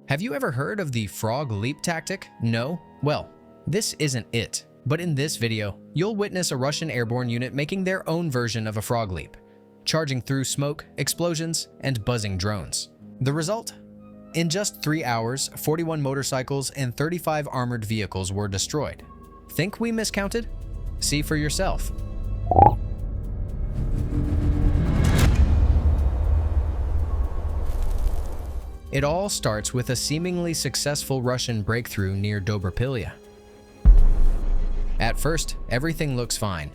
Have you ever heard of the frog leap tactic? No? Well, this isn't it. But in this video, you'll witness a Russian airborne unit making their own version of a frog leap, charging through smoke, explosions, and buzzing drones. The result? In just 3 hours, 41 motorcycles and 35 armored vehicles were destroyed. Think we miscounted? See for yourself. It all starts with a seemingly successful Russian breakthrough near Dobropillia. At first, everything looks fine.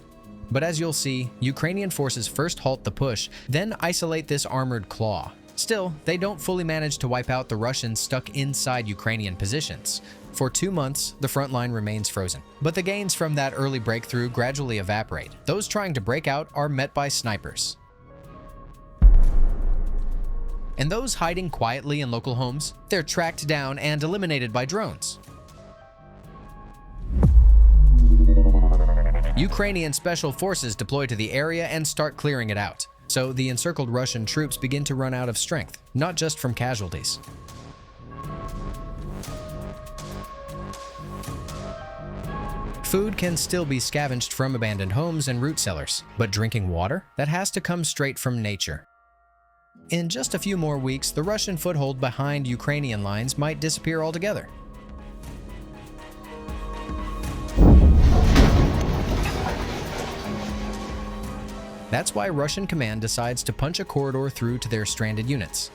But as you'll see, Ukrainian forces first halt the push, then isolate this armored claw. Still, they don't fully manage to wipe out the Russians stuck inside Ukrainian positions. For 2 months, the front line remains frozen. But the gains from that early breakthrough gradually evaporate. Those trying to break out are met by snipers. And those hiding quietly in local homes, they're tracked down and eliminated by drones. Ukrainian special forces deploy to the area and start clearing it out. So the encircled Russian troops begin to run out of strength, not just from casualties. Food can still be scavenged from abandoned homes and root cellars, but drinking water? That has to come straight from nature. In just a few more weeks, the Russian foothold behind Ukrainian lines might disappear altogether. That's why Russian command decides to punch a corridor through to their stranded units.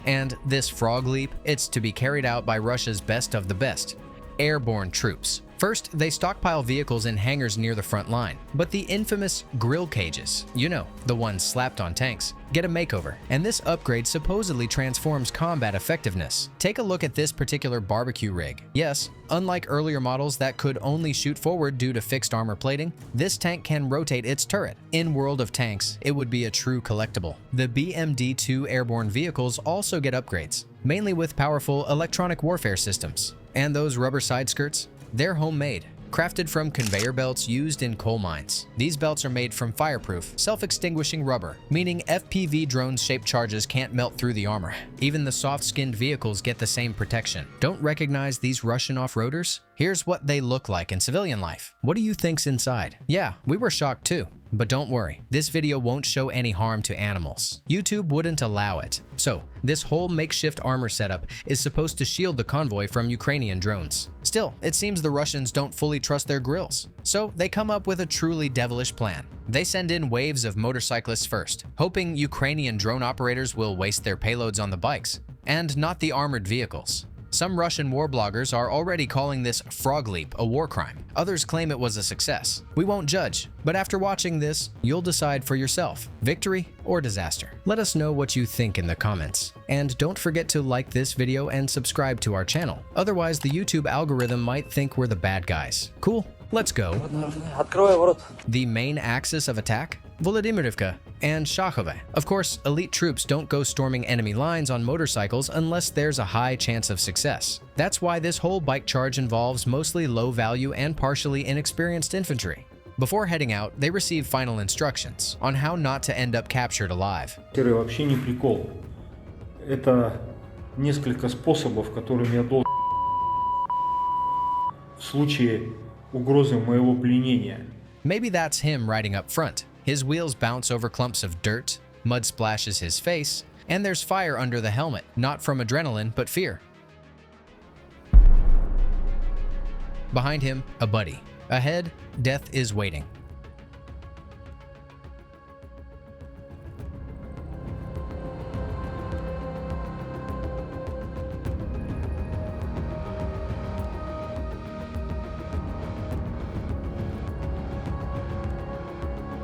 And this frog leap, it's to be carried out by Russia's best of the best, airborne troops. First, they stockpile vehicles in hangars near the front line. But the infamous grill cages, you know, the ones slapped on tanks, get a makeover. And this upgrade supposedly transforms combat effectiveness. Take a look at this particular barbecue rig. Yes, unlike earlier models that could only shoot forward due to fixed armor plating, this tank can rotate its turret. In World of Tanks, it would be a true collectible. The BMD-2 airborne vehicles also get upgrades, mainly with powerful electronic warfare systems. And those rubber side skirts? They're homemade, crafted from conveyor belts used in coal mines. These belts are made from fireproof, self-extinguishing rubber, meaning FPV drone-shaped charges can't melt through the armor. Even the soft-skinned vehicles get the same protection. Don't recognize these Russian off-roaders? Here's what they look like in civilian life. What do you think's inside? Yeah, we were shocked too. But don't worry, this video won't show any harm to animals. YouTube wouldn't allow it. So, this whole makeshift armor setup is supposed to shield the convoy from Ukrainian drones. Still, it seems the Russians don't fully trust their grills. So, they come up with a truly devilish plan. They send in waves of motorcyclists first, hoping Ukrainian drone operators will waste their payloads on the bikes, and not the armored vehicles. Some Russian war bloggers are already calling this frog leap a war crime. Others claim it was a success. We won't judge, but after watching this, you'll decide for yourself, victory or disaster. Let us know what you think in the comments. And don't forget to like this video and subscribe to our channel. Otherwise, the YouTube algorithm might think we're the bad guys. Cool? Let's go. The main axis of attack? Volodymyrivka and Shahove. Of course, elite troops don't go storming enemy lines on motorcycles unless there's a high chance of success. That's why this whole bike charge involves mostly low-value and partially inexperienced infantry. Before heading out, they receive final instructions on how not to end up captured alive. Вообще не прикол. Это несколько способов, которыми я должен в случае угрозы моего пленения. Maybe that's him riding up front. His wheels bounce over clumps of dirt, mud splashes his face, and there's fire under the helmet, not from adrenaline, but fear. Behind him, a buddy. Ahead, death is waiting.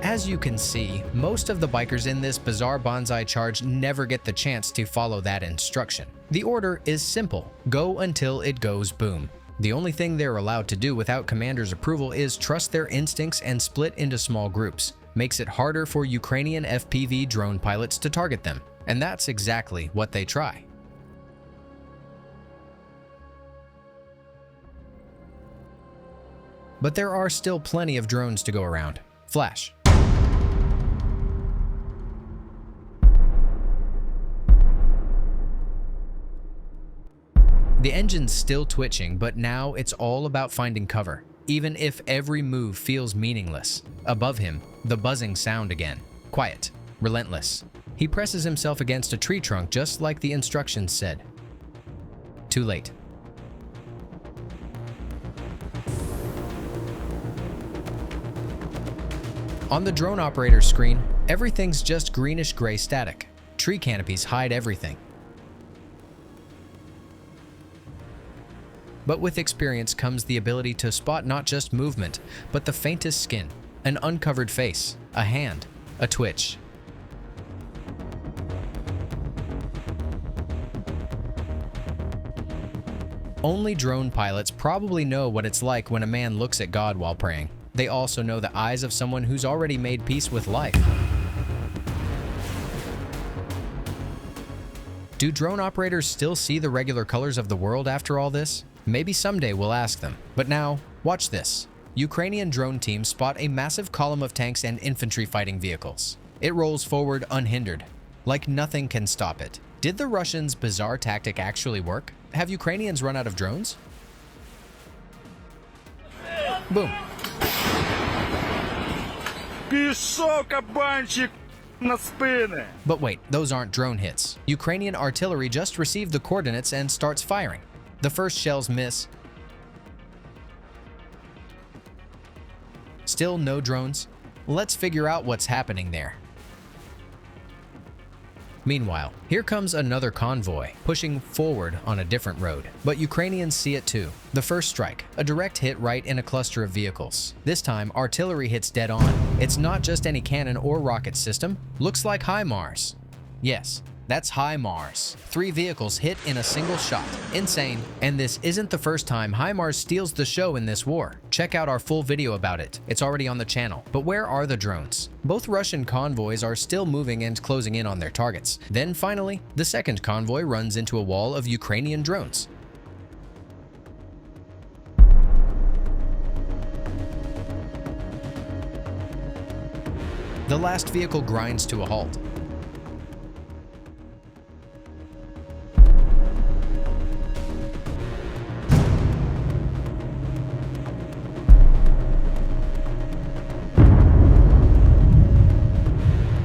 As you can see, most of the bikers in this bizarre bonsai charge never get the chance to follow that instruction. The order is simple: go until it goes boom. The only thing they're allowed to do without commander's approval is trust their instincts and split into small groups. Makes it harder for Ukrainian FPV drone pilots to target them. And that's exactly what they try. But there are still plenty of drones to go around. Flash. The engine's still twitching, but now it's all about finding cover, even if every move feels meaningless. Above him, the buzzing sound again. Quiet, relentless. He presses himself against a tree trunk just like the instructions said. Too late. On the drone operator's screen, everything's just greenish-gray static. Tree canopies hide everything. But with experience comes the ability to spot not just movement, but the faintest skin, an uncovered face, a hand, a twitch. Only drone pilots probably know what it's like when a man looks at God while praying. They also know the eyes of someone who's already made peace with life. Do drone operators still see the regular colors of the world after all this? Maybe someday we'll ask them. But now, watch this. Ukrainian drone teams spot a massive column of tanks and infantry fighting vehicles. It rolls forward unhindered, like nothing can stop it. Did the Russians' bizarre tactic actually work? Have Ukrainians run out of drones? Boom. Пішов кабанчик на спини. But wait, those aren't drone hits. Ukrainian artillery just received the coordinates and starts firing. The first shells miss. Still no drones? Let's figure out what's happening there. Meanwhile, here comes another convoy, pushing forward on a different road. But Ukrainians see it too. The first strike, a direct hit right in a cluster of vehicles. This time, artillery hits dead on. It's not just any cannon or rocket system. Looks like HIMARS. Yes, that's HIMARS. 3 vehicles hit in a single shot. Insane. And this isn't the first time HIMARS steals the show in this war. Check out our full video about it. It's already on the channel. But where are the drones? Both Russian convoys are still moving and closing in on their targets. Then finally, the second convoy runs into a wall of Ukrainian drones. The last vehicle grinds to a halt.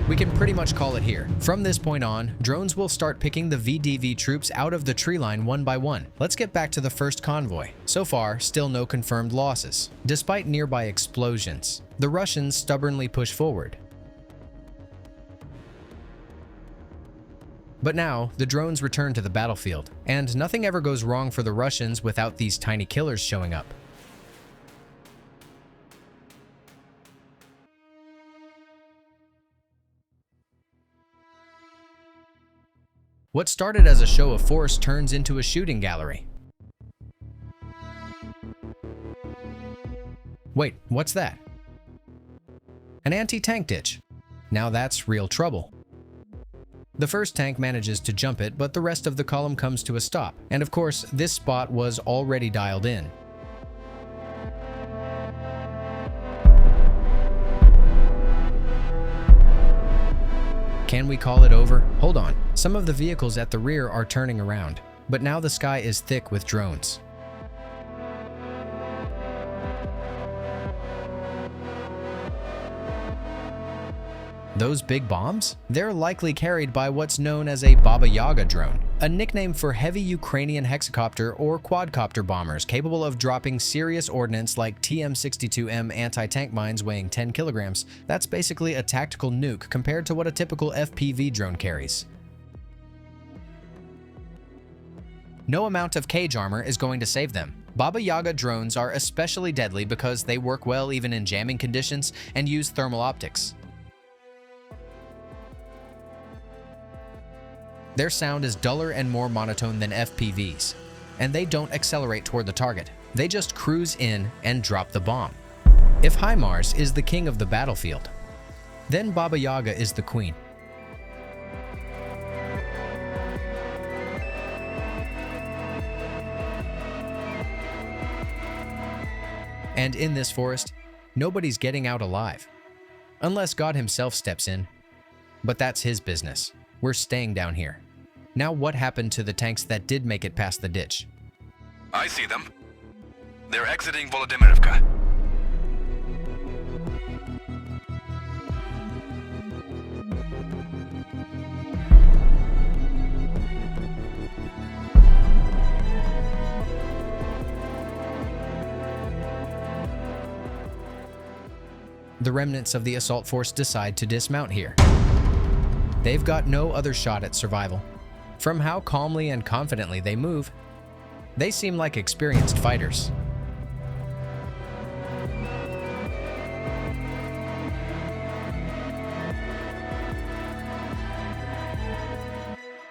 We can pretty much call it here. From this point on, drones will start picking the VDV troops out of the tree line one by one. Let's get back to the first convoy. So far, still no confirmed losses. Despite nearby explosions, the Russians stubbornly push forward. But now, the drones return to the battlefield, and nothing ever goes wrong for the Russians without these tiny killers showing up. What started as a show of force turns into a shooting gallery. Wait, what's that? An anti-tank ditch. Now that's real trouble. The first tank manages to jump it, but the rest of the column comes to a stop. And of course, this spot was already dialed in. Can we call it over? Hold on. Some of the vehicles at the rear are turning around, but now the sky is thick with drones. Those big bombs? They're likely carried by what's known as a Baba Yaga drone, a nickname for heavy Ukrainian hexacopter or quadcopter bombers capable of dropping serious ordnance like TM-62M anti-tank mines weighing 10 kilograms. That's basically a tactical nuke compared to what a typical FPV drone carries. No amount of cage armor is going to save them. Baba Yaga drones are especially deadly because they work well even in jamming conditions and use thermal optics. Their sound is duller and more monotone than FPVs, and they don't accelerate toward the target. They just cruise in and drop the bomb. If HIMARS is the king of the battlefield, then Baba Yaga is the queen. And in this forest, nobody's getting out alive, unless God himself steps in. But that's his business. We're staying down here. Now what happened to the tanks that did make it past the ditch? I see them. They're exiting Volodymyrivka. The remnants of the assault force decide to dismount here. They've got no other shot at survival. From how calmly and confidently they move, they seem like experienced fighters.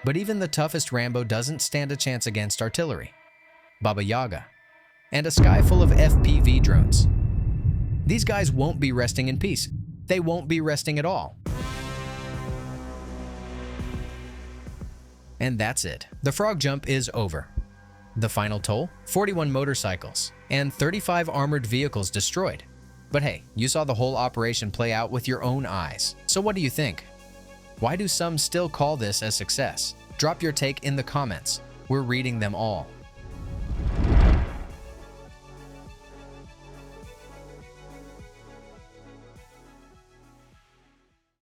But even the toughest Rambo doesn't stand a chance against artillery, Baba Yaga, and a sky full of FPV drones. These guys won't be resting in peace. They won't be resting at all. And that's it. The frog jump is over. The final toll? 41 motorcycles and 35 armored vehicles destroyed. But hey, you saw the whole operation play out with your own eyes. So what do you think? Why do some still call this a success? Drop your take in the comments. We're reading them all.